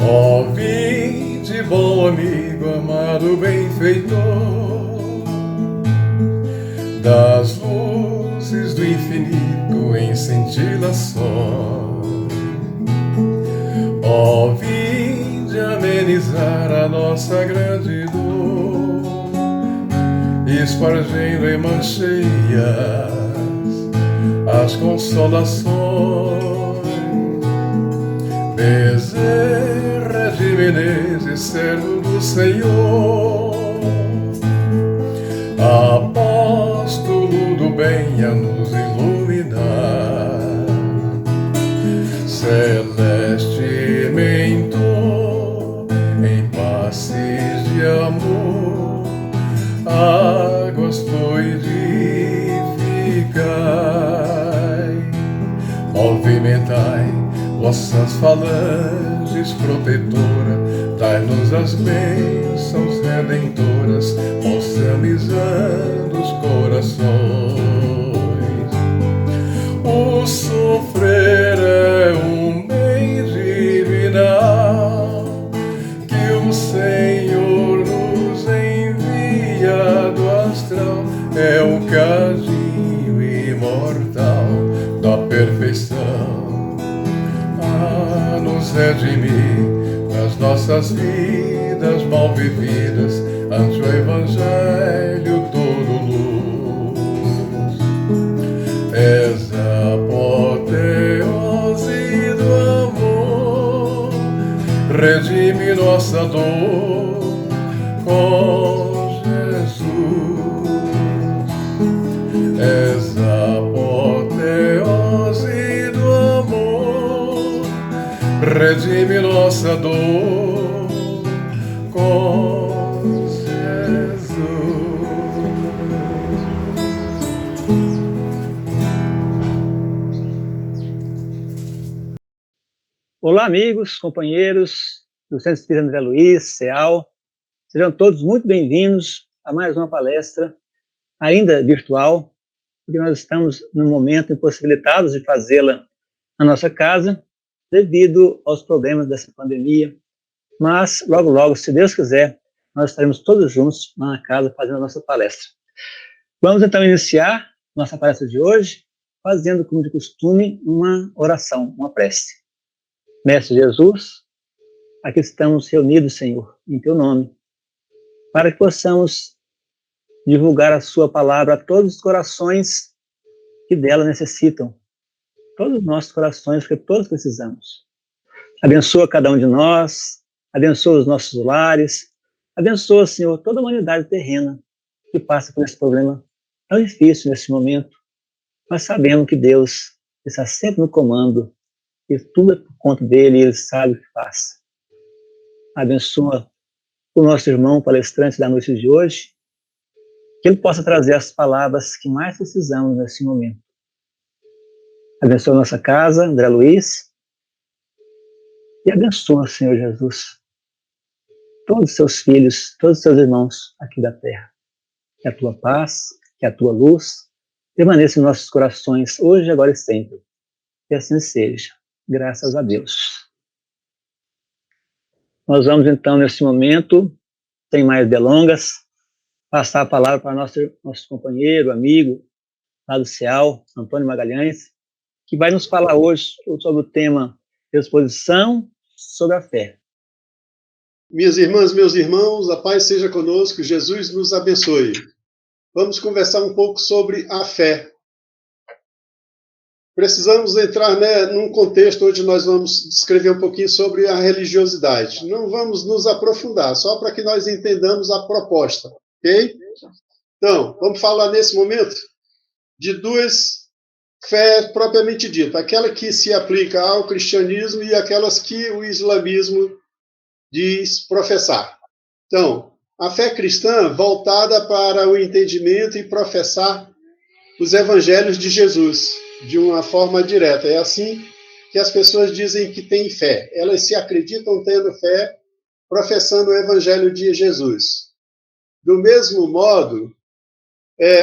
Ó, vinde, bom amigo, amado benfeitor, das luzes do infinito em cintilações. Ó, vinde amenizar a nossa grande dor, espargindo em mancheias as consolações. Bezerra de Menezes, servo do Senhor, apóstolo do bem a nos iluminar, celeste mentor em passes de amor, águas fluidificai, movimentai vossas falanges protetora, dai-nos as bênçãos redentoras, balsamizando os corações. O sofrer é um bem divinal que o Senhor nos envia do astral, é o caminho imortal da perfeição a nos redimir das nossas vidas mal vividas, ante o Evangelho todo luz. És a apoteose do amor, redime nossa dor com Jesus. És a apoteose do amor, redime nossa dor com Jesus. Olá, amigos, companheiros do Centro Espírita André Luiz, CEAL. Sejam todos muito bem-vindos a mais uma palestra, ainda virtual, porque nós estamos no momento impossibilitados de fazê-la na nossa casa, devido aos problemas dessa pandemia. Mas, logo, logo, se Deus quiser, nós estaremos todos juntos lá na casa fazendo a nossa palestra. Vamos, então, iniciar nossa palestra de hoje, fazendo, como de costume, uma oração, uma prece. Mestre Jesus, aqui estamos reunidos, Senhor, em Teu nome, para que possamos divulgar a Sua palavra a todos os corações que dela necessitam, todos os nossos corações, porque todos precisamos. Abençoa cada um de nós, abençoa os nossos lares, abençoa, Senhor, toda a humanidade terrena que passa por esse problema tão difícil nesse momento, mas sabendo que Deus está sempre no comando, e tudo é por conta dele, e ele sabe o que faz. Abençoa o nosso irmão palestrante da noite de hoje, que ele possa trazer as palavras que mais precisamos nesse momento. Abençoa a nossa casa, André Luiz, e abençoa, Senhor Jesus, todos os seus filhos, todos os seus irmãos aqui da terra. Que a tua paz, que a tua luz permaneça em nossos corações, hoje, agora e sempre. Que assim seja. Graças a Deus. Nós vamos, então, nesse momento, sem mais delongas, passar a palavra para nosso companheiro, amigo, lá do CEAL, Antônio Magalhães, que vai nos falar hoje sobre o tema exposição sobre a fé. Minhas irmãs, meus irmãos, a paz seja conosco, Jesus nos abençoe. Vamos conversar um pouco sobre a fé. Precisamos entrar, num contexto onde nós vamos descrever um pouquinho sobre a religiosidade. Não vamos nos aprofundar, só para que nós entendamos a proposta, ok? Então, vamos falar nesse momento de duas fés propriamente dita, aquela que se aplica ao cristianismo e aquelas que o islamismo diz professar. Então, a fé cristã voltada para o entendimento e professar os evangelhos de Jesus de uma forma direta. É assim que as pessoas dizem que têm fé. Elas se acreditam tendo fé, professando o evangelho de Jesus. Do mesmo modo,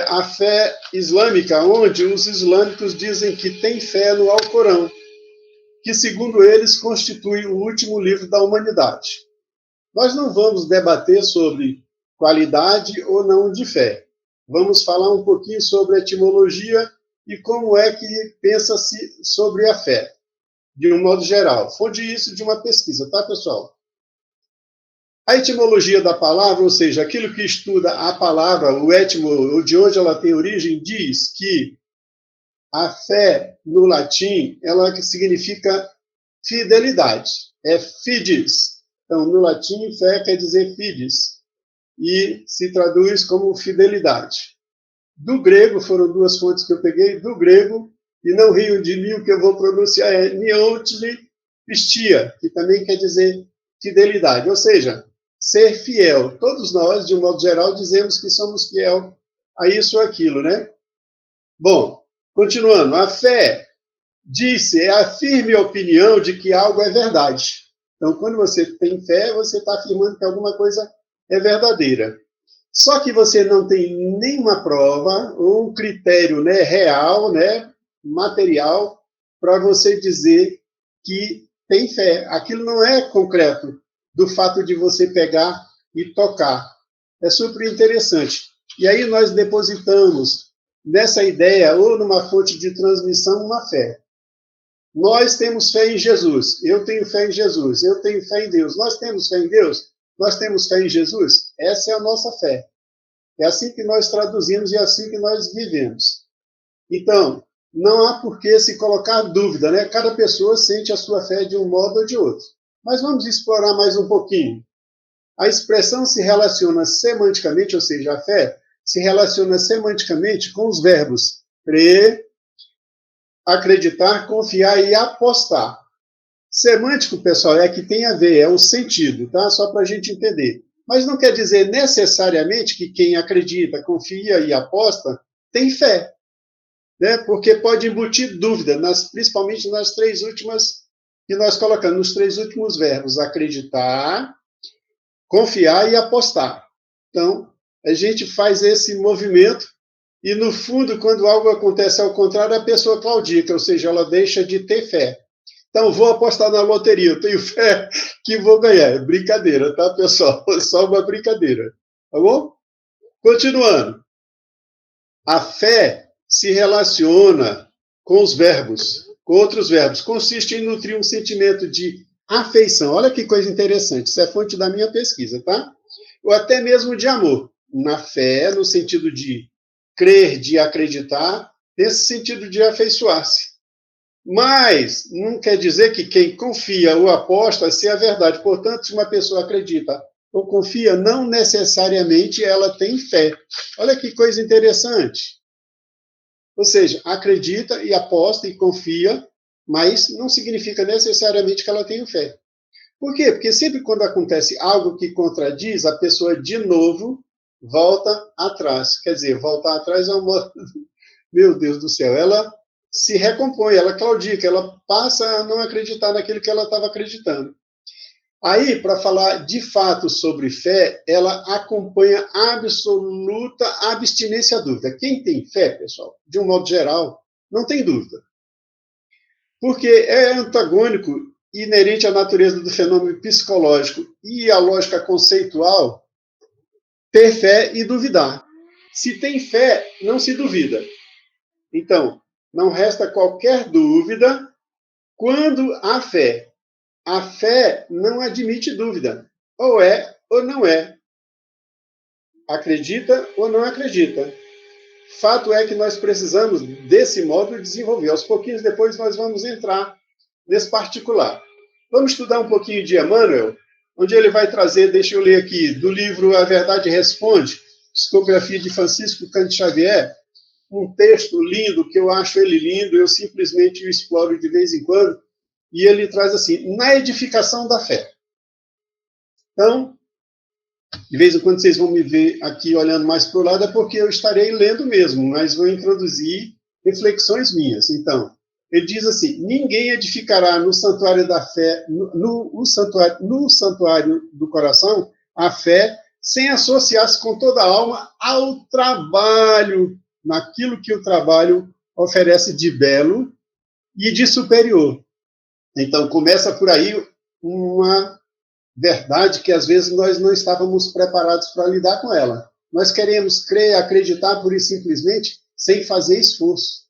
a fé islâmica, onde os islâmicos dizem que têm fé no Alcorão. que, segundo eles, constitui o último livro da humanidade. Nós não vamos debater sobre qualidade ou não de fé. Vamos falar um pouquinho sobre etimologia e como é que pensa-se sobre a fé, de um modo geral. Fonte isso de uma pesquisa, tá, pessoal? A etimologia da palavra, ou seja, aquilo que estuda a palavra, o etimo, de onde ela tem origem, diz que a fé, no latim, ela significa fidelidade. É fides. Então, no latim, fé quer dizer fides. E se traduz como fidelidade. Do grego, foram duas fontes que eu peguei, do grego, e não rio de mim, o que eu vou pronunciar é niotli pistia, que também quer dizer fidelidade. Ou seja, ser fiel. Todos nós, de um modo geral, dizemos que somos fiel a isso ou aquilo, né? Bom, continuando, a fé, disse, é a firme opinião de que algo é verdade. Então, quando você tem fé, você está afirmando que alguma coisa é verdadeira. Só que você não tem nenhuma prova, ou um critério, né, real, né, material, para você dizer que tem fé. Aquilo não é concreto, do fato de você pegar e tocar. É super interessante. E aí nós depositamos nessa ideia, ou numa fonte de transmissão, uma fé. Nós temos fé em Jesus. Eu tenho fé em Jesus. Eu tenho fé em Deus. Nós temos fé em Deus? Nós temos fé em Jesus? Essa é a nossa fé. É assim que nós traduzimos e é assim que nós vivemos. Então, não há por que se colocar dúvida, né? Cada pessoa sente a sua fé de um modo ou de outro. Mas vamos explorar mais um pouquinho. A expressão se relaciona semanticamente, ou seja, a fé se relaciona semanticamente com os verbos crer, acreditar, confiar e apostar. Semântico, pessoal, é que tem a ver, é o sentido, tá? Só para a gente entender. Mas não quer dizer necessariamente que quem acredita, confia e aposta tem fé, né? Porque pode embutir dúvida, principalmente nas três últimas que nós colocamos, nos três últimos verbos: acreditar, confiar e apostar. Então, a gente faz esse movimento e, no fundo, quando algo acontece ao contrário, a pessoa claudica, ou seja, ela deixa de ter fé. Então, vou apostar na loteria, eu tenho fé que vou ganhar. É brincadeira, tá, pessoal? Só uma brincadeira. Tá bom? Continuando. A fé se relaciona com os verbos, com outros verbos. Consiste em nutrir um sentimento de afeição. Olha que coisa interessante. Isso é fonte da minha pesquisa, tá? Ou até mesmo de amor. Na fé, no sentido de crer, de acreditar, nesse sentido de afeiçoar-se. Mas não quer dizer que quem confia ou aposta seja a verdade. Portanto, se uma pessoa acredita ou confia, não necessariamente ela tem fé. Olha que coisa interessante. Ou seja, acredita e aposta e confia, mas não significa necessariamente que ela tenha fé. Por quê? Porque sempre quando acontece algo que contradiz, a pessoa, de novo, volta atrás. Quer dizer, voltar atrás é uma... Meu Deus do céu, ela se recompõe, ela claudica, ela passa a não acreditar naquilo que ela estava acreditando. Aí, para falar de fato sobre fé, ela acompanha a absoluta abstinência à dúvida. Quem tem fé, pessoal, de um modo geral, não tem dúvida. Porque é antagônico, inerente à natureza do fenômeno psicológico e à lógica conceitual, ter fé e duvidar. Se tem fé, não se duvida. Então, não resta qualquer dúvida quando há fé. A fé não admite dúvida. Ou é ou não é. Acredita ou não acredita. Fato é que nós precisamos, desse modo, desenvolver. Aos pouquinhos depois nós vamos entrar nesse particular. Vamos estudar um pouquinho de Emmanuel, onde ele vai trazer, deixa eu ler aqui, do livro A Verdade Responde, psicografia de Francisco Cândido Xavier, um texto lindo, que eu acho ele lindo, eu simplesmente o exploro de vez em quando, e ele traz assim, na edificação da fé. Então, de vez em quando vocês vão me ver aqui olhando mais para o lado, é porque eu estarei lendo mesmo, mas vou introduzir reflexões minhas. Então, ele diz assim, ninguém edificará no santuário da fé, no santuário do coração, a fé, sem associar-se com toda a alma ao trabalho, naquilo que o trabalho oferece de belo e de superior. Então, começa por aí uma verdade que, às vezes, nós não estávamos preparados para lidar com ela. Nós queremos crer, acreditar, pura e simplesmente, sem fazer esforço.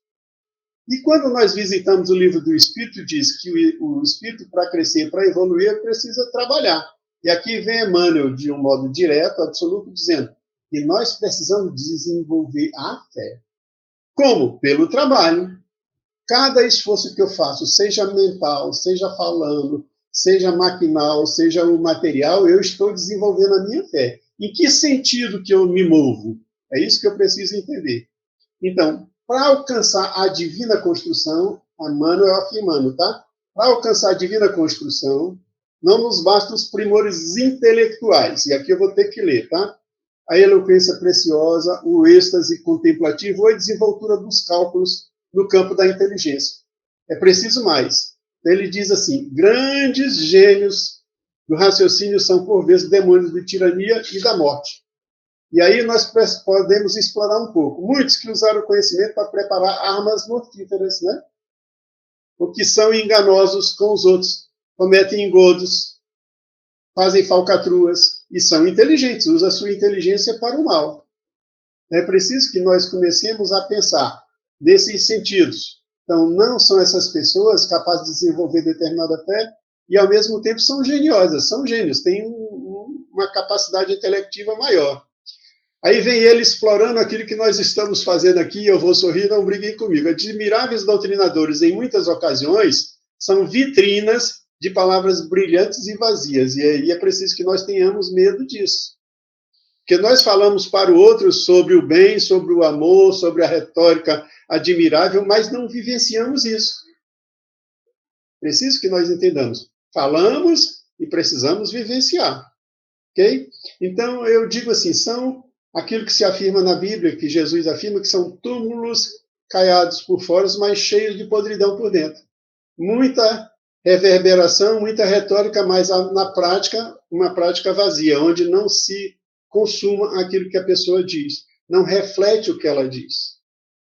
E quando nós visitamos o livro do Espírito, diz que o Espírito, para crescer, para evoluir, precisa trabalhar. E aqui vem Emmanuel, de um modo direto, absoluto, dizendo que nós precisamos desenvolver a fé. Como? Pelo trabalho. Cada esforço que eu faço, seja mental, seja falando, seja maquinal, seja o material, eu estou desenvolvendo a minha fé. Em que sentido que eu me movo? É isso que eu preciso entender. Então, para alcançar a divina construção, Emmanuel afirmando, tá? Para alcançar a divina construção, não nos bastam os primores intelectuais. E aqui eu vou ter que ler, tá? A eloquência preciosa, o êxtase contemplativo ou a desenvoltura dos cálculos no campo da inteligência. É preciso mais. Ele diz assim, grandes gênios do raciocínio são, por vezes, demônios de tirania e da morte. E aí nós podemos explorar um pouco. Muitos que usaram o conhecimento para preparar armas mortíferas, né? O que são enganosos com os outros, cometem engodos, fazem falcatruas e são inteligentes, usam a sua inteligência para o mal. É preciso que nós comecemos a pensar nesses sentidos. Então, não são essas pessoas capazes de desenvolver determinada fé e, ao mesmo tempo, são geniosas, são gênios, têm uma capacidade intelectiva maior. Aí vem ele explorando aquilo que nós estamos fazendo aqui, eu vou sorrir, não briguem comigo. Admiráveis doutrinadores, em muitas ocasiões, são vitrinas de palavras brilhantes e vazias, e aí é preciso que nós tenhamos medo disso. Porque nós falamos para o outro sobre o bem, sobre o amor, sobre a retórica admirável, mas não vivenciamos isso. Preciso que nós entendamos. Falamos e precisamos vivenciar. Ok? Então, eu digo assim, são aquilo que se afirma na Bíblia, que Jesus afirma que são túmulos caiados por fora, mas cheios de podridão por dentro. Muita reverberação, muita retórica, mas na prática, uma prática vazia, onde não se consuma aquilo que a pessoa diz, não reflete o que ela diz.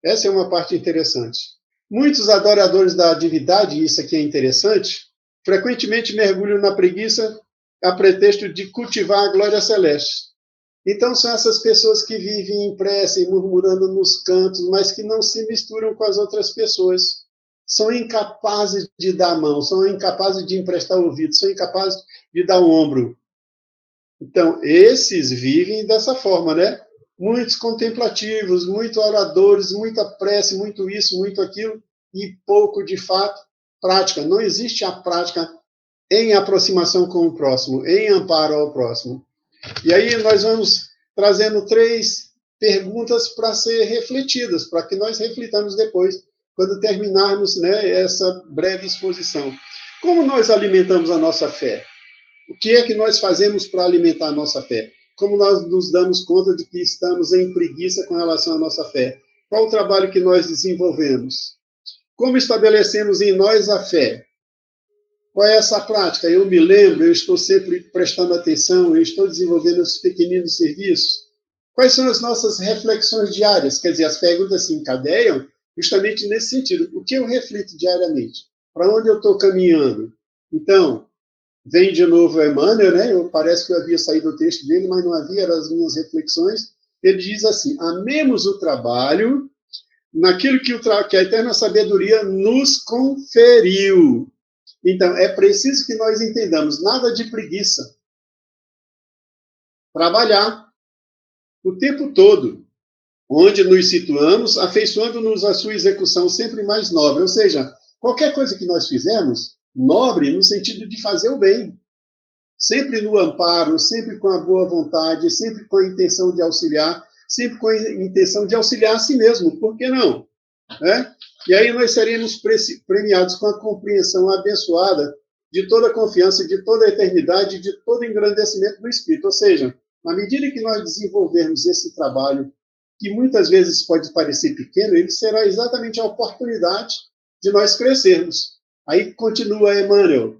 Essa é uma parte interessante. Muitos adoradores da divindade, e isso aqui é interessante, frequentemente mergulham na preguiça a pretexto de cultivar a glória celeste. Então, são essas pessoas que vivem em prece, murmurando nos cantos, mas que não se misturam com as outras pessoas. São incapazes de dar a mão, são incapazes de emprestar o ouvido, são incapazes de dar o ombro. Então, esses vivem dessa forma, né? Muitos contemplativos, muitos oradores, muita prece, muito isso, muito aquilo, e pouco, de fato, prática. Não existe a prática em aproximação com o próximo, em amparo ao próximo. E aí nós vamos trazendo 3 perguntas para ser refletidas, para que nós reflitamos depois, quando terminarmos, né, essa breve exposição. Como nós alimentamos a nossa fé? O que é que nós fazemos para alimentar a nossa fé? Como nós nos damos conta de que estamos em preguiça com relação à nossa fé? Qual o trabalho que nós desenvolvemos? Como estabelecemos em nós a fé? Qual é essa prática? Eu me lembro, eu estou sempre prestando atenção, eu estou desenvolvendo esses pequeninos serviços. Quais são as nossas reflexões diárias? Quer dizer, as perguntas se encadeiam justamente nesse sentido. O que eu reflito diariamente? Para onde eu estou caminhando? Então, vem de novo Emmanuel, né? Parece que eu havia saído do texto dele, mas não havia, eram as minhas reflexões. Ele diz assim, amemos o trabalho naquilo que a eterna sabedoria nos conferiu. Então, é preciso que nós entendamos, nada de preguiça. Trabalhar o tempo todo, onde nos situamos, afeiçoando-nos à sua execução sempre mais nobre. Ou seja, qualquer coisa que nós fizermos, nobre no sentido de fazer o bem. Sempre no amparo, sempre com a boa vontade, sempre com a intenção de auxiliar, sempre com a intenção de auxiliar a si mesmo. Por que não? E aí nós seremos premiados com a compreensão abençoada de toda a confiança, de toda a eternidade, de todo o engrandecimento do Espírito. Ou seja, na medida que nós desenvolvermos esse trabalho, que muitas vezes pode parecer pequeno, ele será exatamente a oportunidade de nós crescermos. Aí continua Emmanuel,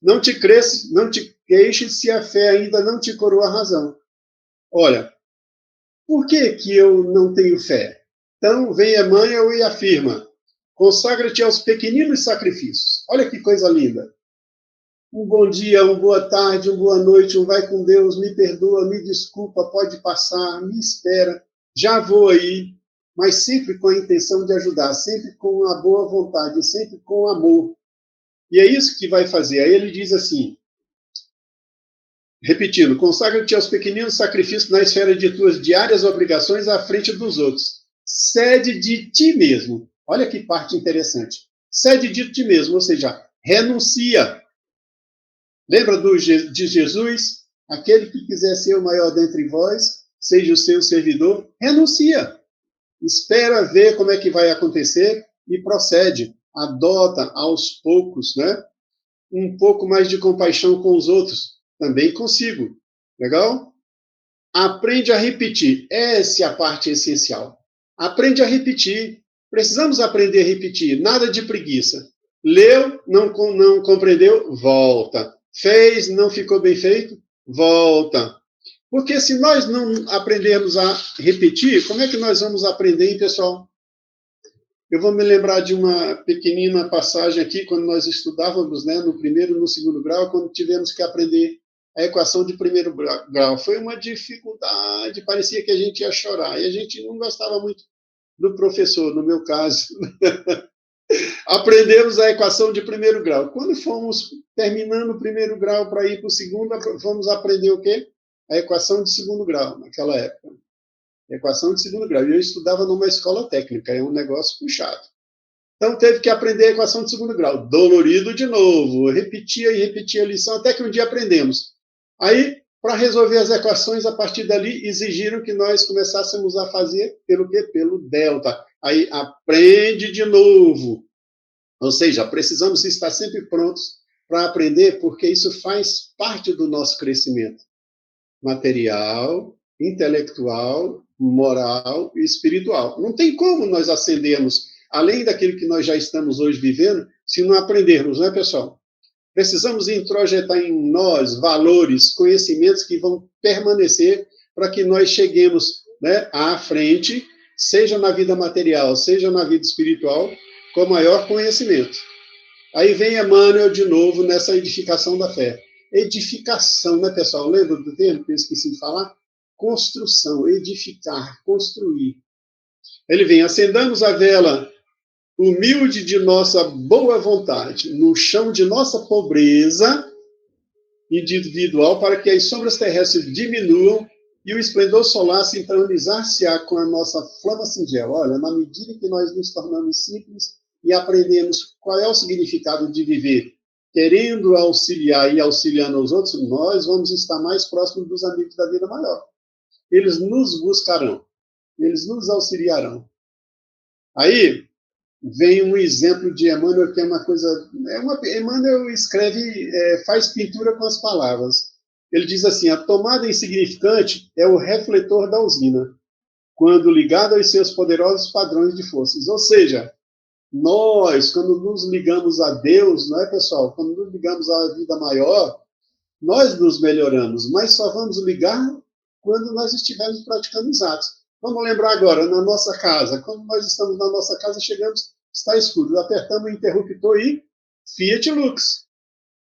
não te queixes se a fé ainda não te coroa a razão. Olha, por que eu não tenho fé? Então, vem Emmanuel e afirma, Consagra-te aos pequeninos sacrifícios. Olha que coisa linda. Um bom dia, uma boa tarde, uma boa noite, um vai com Deus, me perdoa, me desculpa, pode passar, me espera, já vou aí, mas sempre com a intenção de ajudar, sempre com a boa vontade, sempre com amor. E é isso que vai fazer. Aí ele diz assim, repetindo, consagra-te aos pequeninos sacrifícios na esfera de tuas diárias obrigações à frente dos outros. Cede de ti mesmo. Olha que parte interessante. Cede de ti mesmo, ou seja, renuncia. Lembra de Jesus? Aquele que quiser ser o maior dentre vós, seja o seu servidor, renuncia. Espera ver como é que vai acontecer e procede. Adota aos poucos, né? Um pouco mais de compaixão com os outros. Também consigo. Legal? Aprende a repetir. Essa é a parte essencial. Aprende a repetir. Precisamos aprender a repetir. Nada de preguiça. Leu, não compreendeu, volta. Fez, não ficou bem feito, volta. Porque se nós não aprendermos a repetir, como é que nós vamos aprender, hein, pessoal? Eu vou me lembrar de uma pequenina passagem aqui, quando nós estudávamos, né, no primeiro e no segundo grau, quando tivemos que aprender a equação de primeiro grau. Foi uma dificuldade, parecia que a gente ia chorar. E a gente não gostava muito do professor, no meu caso. Aprendemos a equação de primeiro grau. Quando fomos terminando o primeiro grau para ir para o segundo, vamos aprender o quê? A equação de segundo grau, naquela época. Equação de segundo grau. E eu estudava numa escola técnica, é um negócio puxado. Então, teve que aprender a equação de segundo grau. Dolorido de novo. Repetia e repetia a lição, até que um dia aprendemos. Aí, para resolver as equações, a partir dali, exigiram que nós começássemos a fazer pelo quê? Pelo delta. Aí, aprende de novo. Ou seja, precisamos estar sempre prontos para aprender, porque isso faz parte do nosso crescimento material, intelectual, moral e espiritual. Não tem como nós ascendermos além daquilo que nós já estamos hoje vivendo, se não aprendermos, não é, pessoal? Precisamos introjetar em nós valores, conhecimentos que vão permanecer para que nós cheguemos, né, à frente, seja na vida material, seja na vida espiritual, com maior conhecimento. Aí vem Emmanuel de novo nessa edificação da fé. Edificação, né, pessoal? Lembra do termo que eu esqueci de falar? Construção, edificar, construir. Ele vem, acendamos a vela humilde de nossa boa vontade, no chão de nossa pobreza individual, para que as sombras terrestres diminuam e o esplendor solar sintonizar-se-á com a nossa flama singela. Olha, na medida que nós nos tornamos simples e aprendemos qual é o significado de viver, querendo auxiliar e auxiliando aos outros, nós vamos estar mais próximos dos amigos da vida maior. Eles nos buscarão, eles nos auxiliarão. Aí vem um exemplo de Emmanuel, que é uma coisa... Emmanuel escreve, faz pintura com as palavras. Ele diz assim, a tomada insignificante é o refletor da usina, quando ligado aos seus poderosos padrões de forças. Ou seja, nós, quando nos ligamos a Deus, não é, pessoal? Quando nos ligamos à vida maior, nós nos melhoramos, mas só vamos ligar quando nós estivermos praticando os atos. Vamos lembrar agora, na nossa casa. Quando nós estamos na nossa casa, chegamos, está escuro, apertamos o interruptor e Fiat Lux.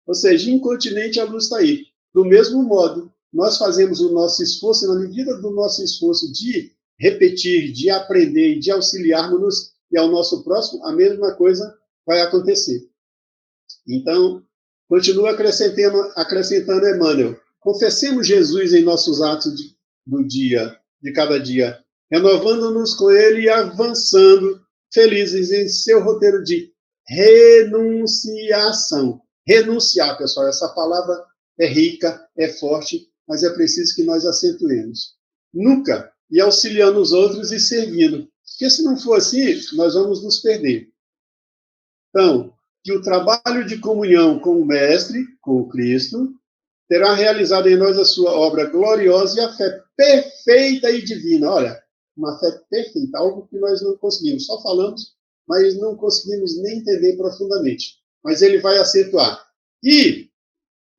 Ou seja, incontinente a luz está aí. Do mesmo modo, nós fazemos o nosso esforço, na medida do nosso esforço de repetir, de aprender e de auxiliarmos-nos e ao nosso próximo, a mesma coisa vai acontecer. Então, continua acrescentando Emmanuel. Confessemos Jesus em nossos atos do dia, de cada dia, renovando-nos com ele e avançando, felizes em seu roteiro de renunciação. Renunciar, pessoal, essa palavra é rica, é forte, mas é preciso que nós acentuemos. Nunca, e auxiliando os outros e servindo. Porque se não for assim, nós vamos nos perder. Então, que o trabalho de comunhão com o Mestre, com o Cristo, terá realizado em nós a sua obra gloriosa e a fé perfeita e divina. Olha, uma fé perfeita, algo que nós não conseguimos. Só falamos, mas não conseguimos nem entender profundamente. Mas ele vai acentuar. E,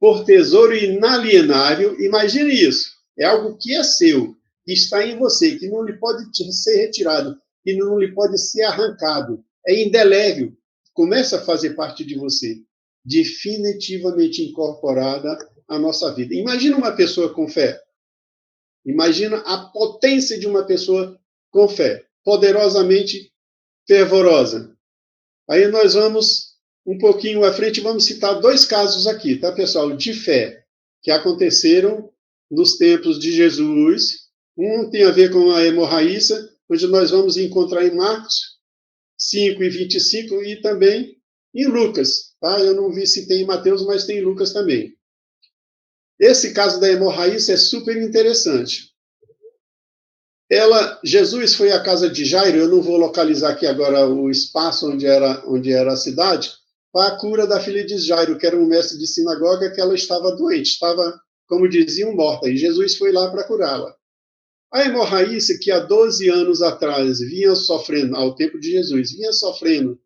por tesouro inalienável, imagine isso, é algo que é seu, que está em você, que não lhe pode ser retirado, que não lhe pode ser arrancado. é indelével, começa a fazer parte de você, definitivamente incorporada à nossa vida. Imagina uma pessoa com fé. Imagina a potência de uma pessoa com fé, poderosamente fervorosa. Aí nós vamos um pouquinho à frente, vamos citar 2 casos aqui, tá, pessoal, de fé, que aconteceram nos tempos de Jesus. Um tem a ver com a hemorraíça, onde nós vamos encontrar em Marcos 5:25 e também em Lucas, tá? Eu não vi se tem em Mateus, mas tem em Lucas também. Esse caso da hemorraíça é super interessante. Jesus foi à casa de Jairo, eu não vou localizar aqui agora o espaço onde era a cidade, para a cura da filha de Jairo, que era um mestre de sinagoga, que ela estava doente, estava, como diziam, morta, e Jesus foi lá para curá-la. A hemorraíça, que há 12 anos atrás vinha sofrendo, ao tempo de Jesus, vinha sofrendo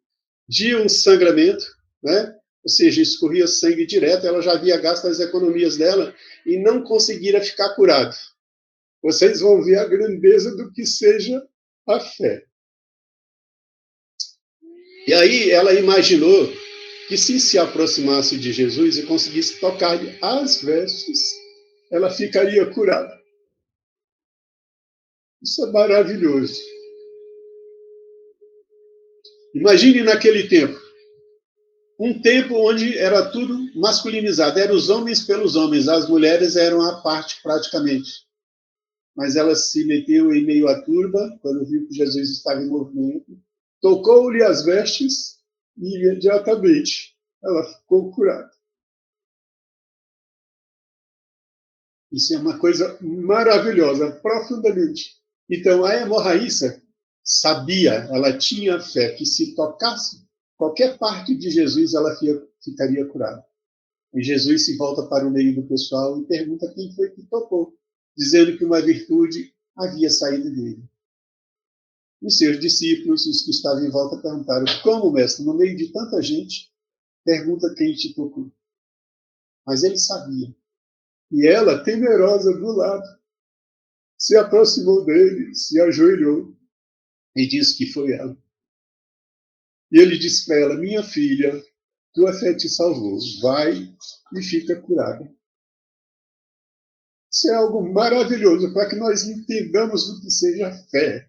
de um sangramento, né? Ou seja, escorria sangue direto, ela já havia gasto as economias dela e não conseguira ficar curada. Vocês vão ver a grandeza do que seja a fé. E aí ela imaginou que se aproximasse de Jesus e conseguisse tocar-lhe as vestes, ela ficaria curada. Isso é maravilhoso. Imagine naquele tempo. Um tempo onde era tudo masculinizado. Eram os homens pelos homens. As mulheres eram à parte praticamente. Mas ela se meteu em meio à turba, quando viu que Jesus estava em movimento, tocou-lhe as vestes e imediatamente ela ficou curada. Isso é uma coisa maravilhosa, profundamente. Então, a hemorraíça sabia, ela tinha fé, que se tocasse qualquer parte de Jesus, ela ficaria curada. E Jesus se volta para o meio do pessoal e pergunta quem foi que tocou, dizendo que uma virtude havia saído dele. Os seus discípulos, os que estavam em volta, perguntaram: como, mestre, no meio de tanta gente, pergunta quem te tocou? Mas ele sabia. E ela, temerosa do lado, se aproximou dele, se ajoelhou e disse que foi ela. E ele disse para ela: minha filha, tua fé te salvou, vai e fica curada. Isso é algo maravilhoso para que nós entendamos o que seja fé.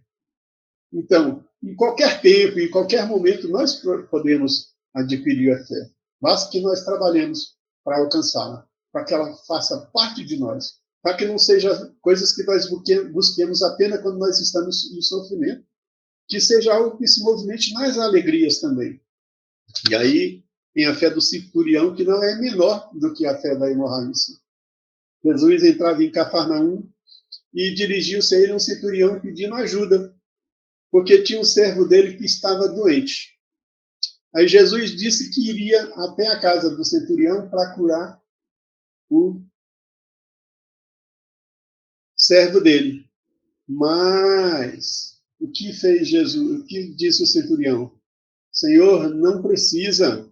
Então, em qualquer tempo, em qualquer momento, nós podemos adquirir a fé. Basta que nós trabalhemos para alcançá-la, para que ela faça parte de nós, para que não seja coisas que nós busquemos apenas quando nós estamos em sofrimento, que seja algo que se movimente nas alegrias também. E aí tem a fé do centurião, que não é menor do que a fé da hemorraíça. Jesus entrava em Cafarnaum e dirigiu-se a ele um centurião pedindo ajuda, porque tinha um servo dele que estava doente. Aí Jesus disse que iria até a casa do centurião para curar o servo dele. Mas o que fez Jesus? O que disse o centurião? Senhor, não precisa.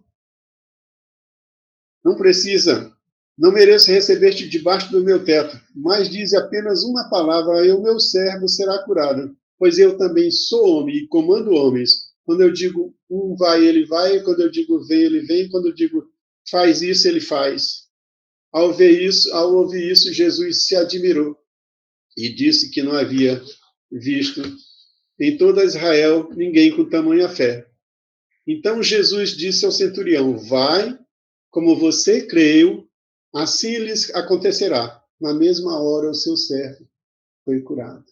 Não mereço receber-te debaixo do meu teto, mas dize apenas uma palavra e o meu servo será curado, pois eu também sou homem e comando homens. Quando eu digo vai, ele vai, quando eu digo vem, ele vem, quando eu digo faz isso, ele faz. Ao ouvir isso, Jesus se admirou e disse que não havia visto em toda Israel ninguém com tamanha fé. Então Jesus disse ao centurião: vai, como você creu, assim lhes acontecerá. Na mesma hora, o seu servo foi curado.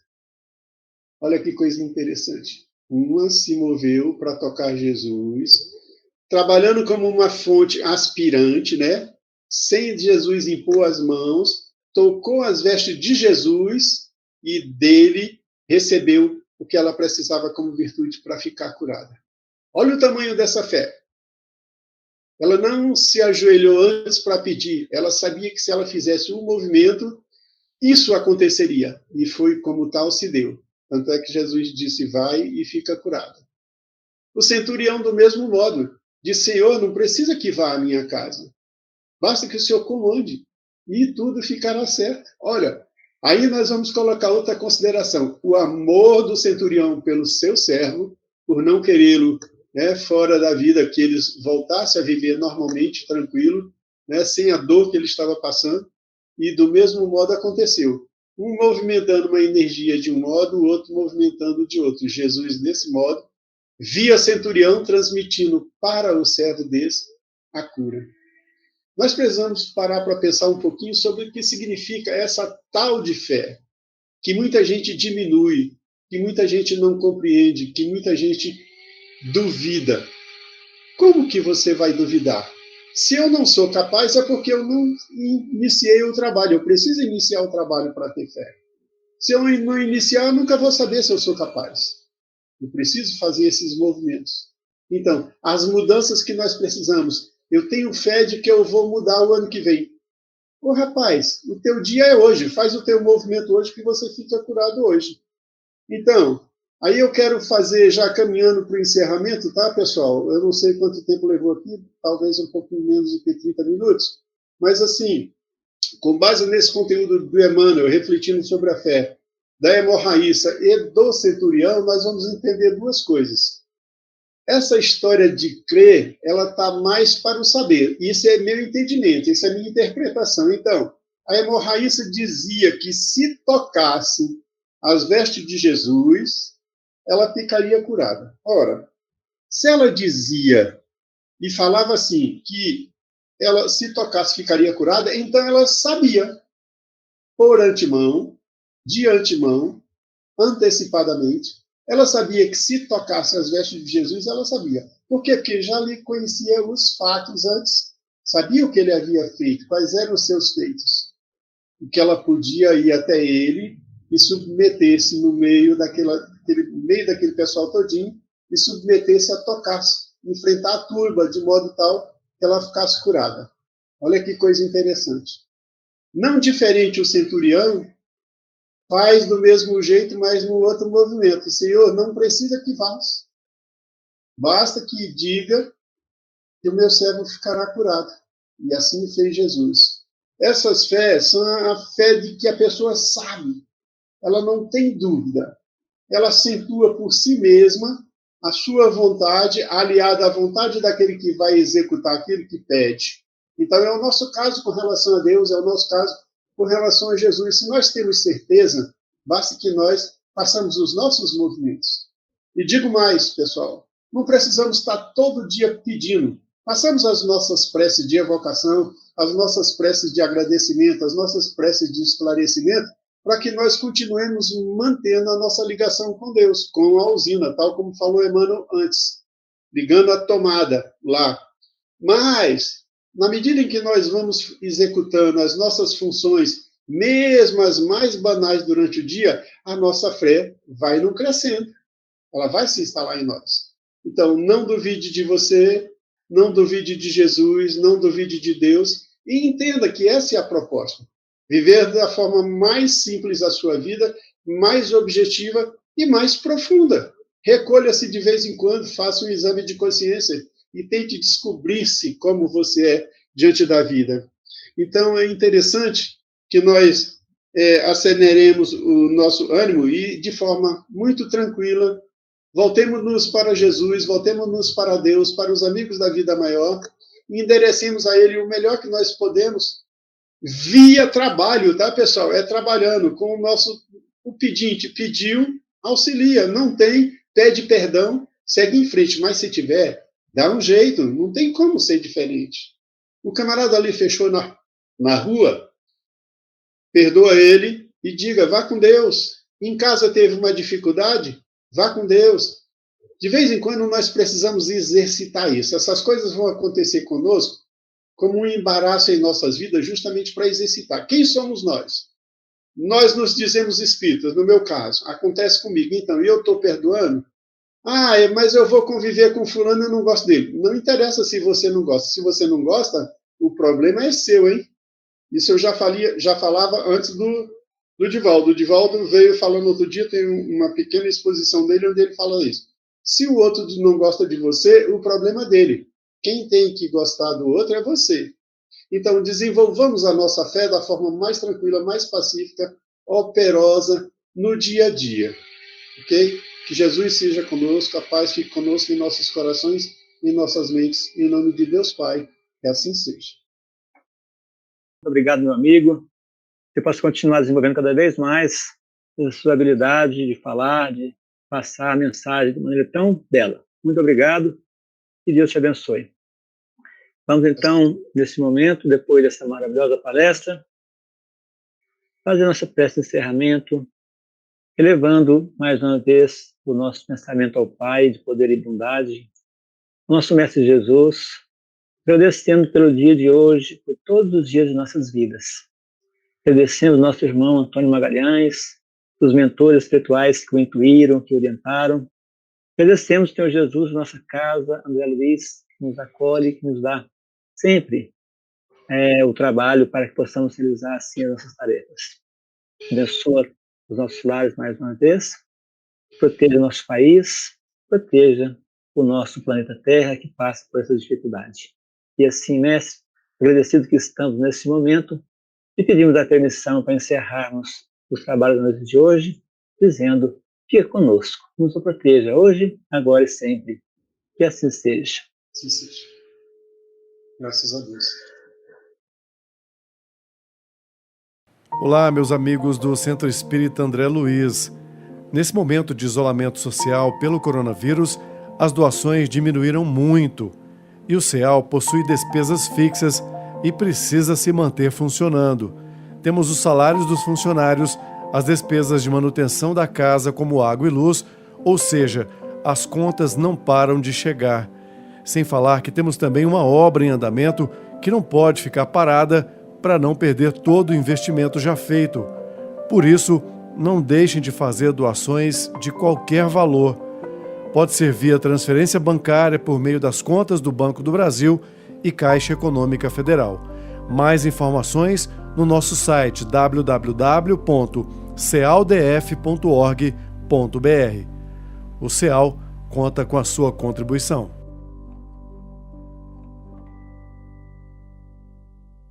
Olha que coisa interessante. Uma se moveu para tocar Jesus, trabalhando como uma fonte aspirante, né? Sem Jesus impor as mãos, tocou as vestes de Jesus e dele recebeu o que ela precisava como virtude para ficar curada. Olha o tamanho dessa fé. Ela não se ajoelhou antes para pedir. Ela sabia que se ela fizesse um movimento, isso aconteceria. E foi como tal se deu. Tanto é que Jesus disse: vai e fica curado. O centurião, do mesmo modo, disse: Senhor, não precisa que vá à minha casa. Basta que o Senhor comande e tudo ficará certo. Olha, aí nós vamos colocar outra consideração. O amor do centurião pelo seu servo, por não querê-lo né, fora da vida, que eles voltassem a viver normalmente, tranquilo, né, sem a dor que ele estava passando, e do mesmo modo aconteceu. Um movimentando uma energia de um modo, o outro movimentando de outro. Jesus, desse modo, via centurião transmitindo para o servo desse a cura. Nós precisamos parar para pensar um pouquinho sobre o que significa essa tal de fé, que muita gente diminui, que muita gente não compreende, que muita gente duvida. Como que você vai duvidar? Se eu não sou capaz, é porque eu não iniciei o trabalho. Eu preciso iniciar o trabalho para ter fé. Se eu não iniciar, eu nunca vou saber se eu sou capaz. Eu preciso fazer esses movimentos. Então, as mudanças que nós precisamos. Eu tenho fé de que eu vou mudar o ano que vem. Ô, rapaz, o teu dia é hoje. Faz o teu movimento hoje que você fica curado hoje. Então, aí eu quero fazer, já caminhando para o encerramento, tá, pessoal? Eu não sei quanto tempo levou aqui, talvez um pouquinho menos do que 30 minutos. Mas, assim, com base nesse conteúdo do Emmanuel, refletindo sobre a fé, da hemorraíça e do centurião, nós vamos entender duas coisas. Essa história de crer, ela está mais para o saber. Isso é meu entendimento, isso é minha interpretação. Então, a hemorraíça dizia que se tocasse as vestes de Jesus, ela ficaria curada. Ora, se ela dizia e falava assim, que ela se tocasse ficaria curada, então ela sabia, por antemão, de antemão, antecipadamente, ela sabia que se tocasse as vestes de Jesus, ela sabia. Por quê? Porque já lhe conhecia os fatos antes, sabia o que ele havia feito, quais eram os seus feitos, o que ela podia ir até ele e submeter-se no meio daquele pessoal todinho e submeter-se a tocar, enfrentar a turba de modo tal que ela ficasse curada. Olha que coisa interessante. Não diferente o centurião, faz do mesmo jeito, mas no outro movimento. O Senhor não precisa que vás. Basta que diga que o meu servo ficará curado. E assim fez Jesus. Essas fés são a fé de que a pessoa sabe. Ela não tem dúvida. Ela acentua por si mesma a sua vontade, aliada à vontade daquele que vai executar aquilo que pede. Então, é o nosso caso com relação a Deus, é o nosso caso com relação a Jesus. Se nós temos certeza, basta que nós façamos os nossos movimentos. E digo mais, pessoal, não precisamos estar todo dia pedindo. Façamos as nossas preces de evocação, as nossas preces de agradecimento, as nossas preces de esclarecimento, para que nós continuemos mantendo a nossa ligação com Deus, com a usina, tal como falou Emmanuel antes, ligando a tomada lá. Mas, na medida em que nós vamos executando as nossas funções, mesmo as mais banais durante o dia, a nossa fé vai não crescendo. Ela vai se instalar em nós. Então, não duvide de você, não duvide de Jesus, não duvide de Deus, e entenda que essa é a proposta. Viver da forma mais simples a sua vida, mais objetiva e mais profunda. Recolha-se de vez em quando, faça um exame de consciência e tente descobrir-se como você é diante da vida. Então, é interessante que nós aceleremos o nosso ânimo e, de forma muito tranquila, voltemos-nos para Jesus, voltemos-nos para Deus, para os amigos da vida maior, e enderecemos a Ele o melhor que nós podemos, via trabalho, tá, pessoal? É trabalhando com o pedinte pediu, auxilia, não tem, pede perdão, segue em frente, mas se tiver, dá um jeito, não tem como ser diferente. O camarada ali fechou na rua, perdoa ele e diga, vá com Deus. Em casa teve uma dificuldade, vá com Deus. De vez em quando nós precisamos exercitar isso. Essas coisas vão acontecer conosco como um embaraço em nossas vidas, justamente para exercitar. Quem somos nós? Nós nos dizemos espíritas, no meu caso, acontece comigo. Então, eu estou perdoando? Mas eu vou conviver com fulano e eu não gosto dele. Não interessa se você não gosta. Se você não gosta, o problema é seu, hein? Isso eu já falava antes do Divaldo. O Divaldo veio falando outro dia, tem uma pequena exposição dele onde ele fala isso. Se o outro não gosta de você, o problema é dele. Quem tem que gostar do outro é você. Então, desenvolvamos a nossa fé da forma mais tranquila, mais pacífica, operosa, no dia a dia. Ok? Que Jesus seja conosco, a paz fique conosco em nossos corações, em nossas mentes, em nome de Deus Pai, que assim seja. Muito obrigado, meu amigo. Você possa continuar desenvolvendo cada vez mais a sua habilidade de falar, de passar a mensagem de maneira tão bela. Muito obrigado e Deus te abençoe. Vamos então, nesse momento, depois dessa maravilhosa palestra, fazer nossa prece de encerramento, elevando mais uma vez o nosso pensamento ao Pai de poder e bondade, nosso Mestre Jesus, agradecendo pelo dia de hoje, por todos os dias de nossas vidas. Agradecendo ao nosso irmão Antônio Magalhães, os mentores espirituais que o intuíram, que o orientaram. Agradecemos, Senhor Jesus, nossa casa, André Luiz, que nos acolhe, que nos dá sempre o trabalho para que possamos realizar assim as nossas tarefas. Abençoa os nossos lares mais uma vez, proteja o nosso país, proteja o nosso planeta Terra que passa por essa dificuldade. E assim, Mestre, agradecido que estamos nesse momento, e pedimos a permissão para encerrarmos os trabalhos da noite de hoje, dizendo, fica conosco, nos proteja hoje, agora e sempre. Que assim seja. Assim seja. Graças a Deus. Olá, meus amigos do Centro Espírita André Luiz. Nesse momento de isolamento social pelo coronavírus, as doações diminuíram muito e o CEAL possui despesas fixas e precisa se manter funcionando. Temos os salários dos funcionários, as despesas de manutenção da casa como água e luz, ou seja, as contas não param de chegar. Sem falar que temos também uma obra em andamento que não pode ficar parada para não perder todo o investimento já feito. Por isso, não deixem de fazer doações de qualquer valor. Pode ser via transferência bancária por meio das contas do Banco do Brasil e Caixa Econômica Federal. Mais informações no nosso site www.cealdf.org.br. O CEAL conta com a sua contribuição.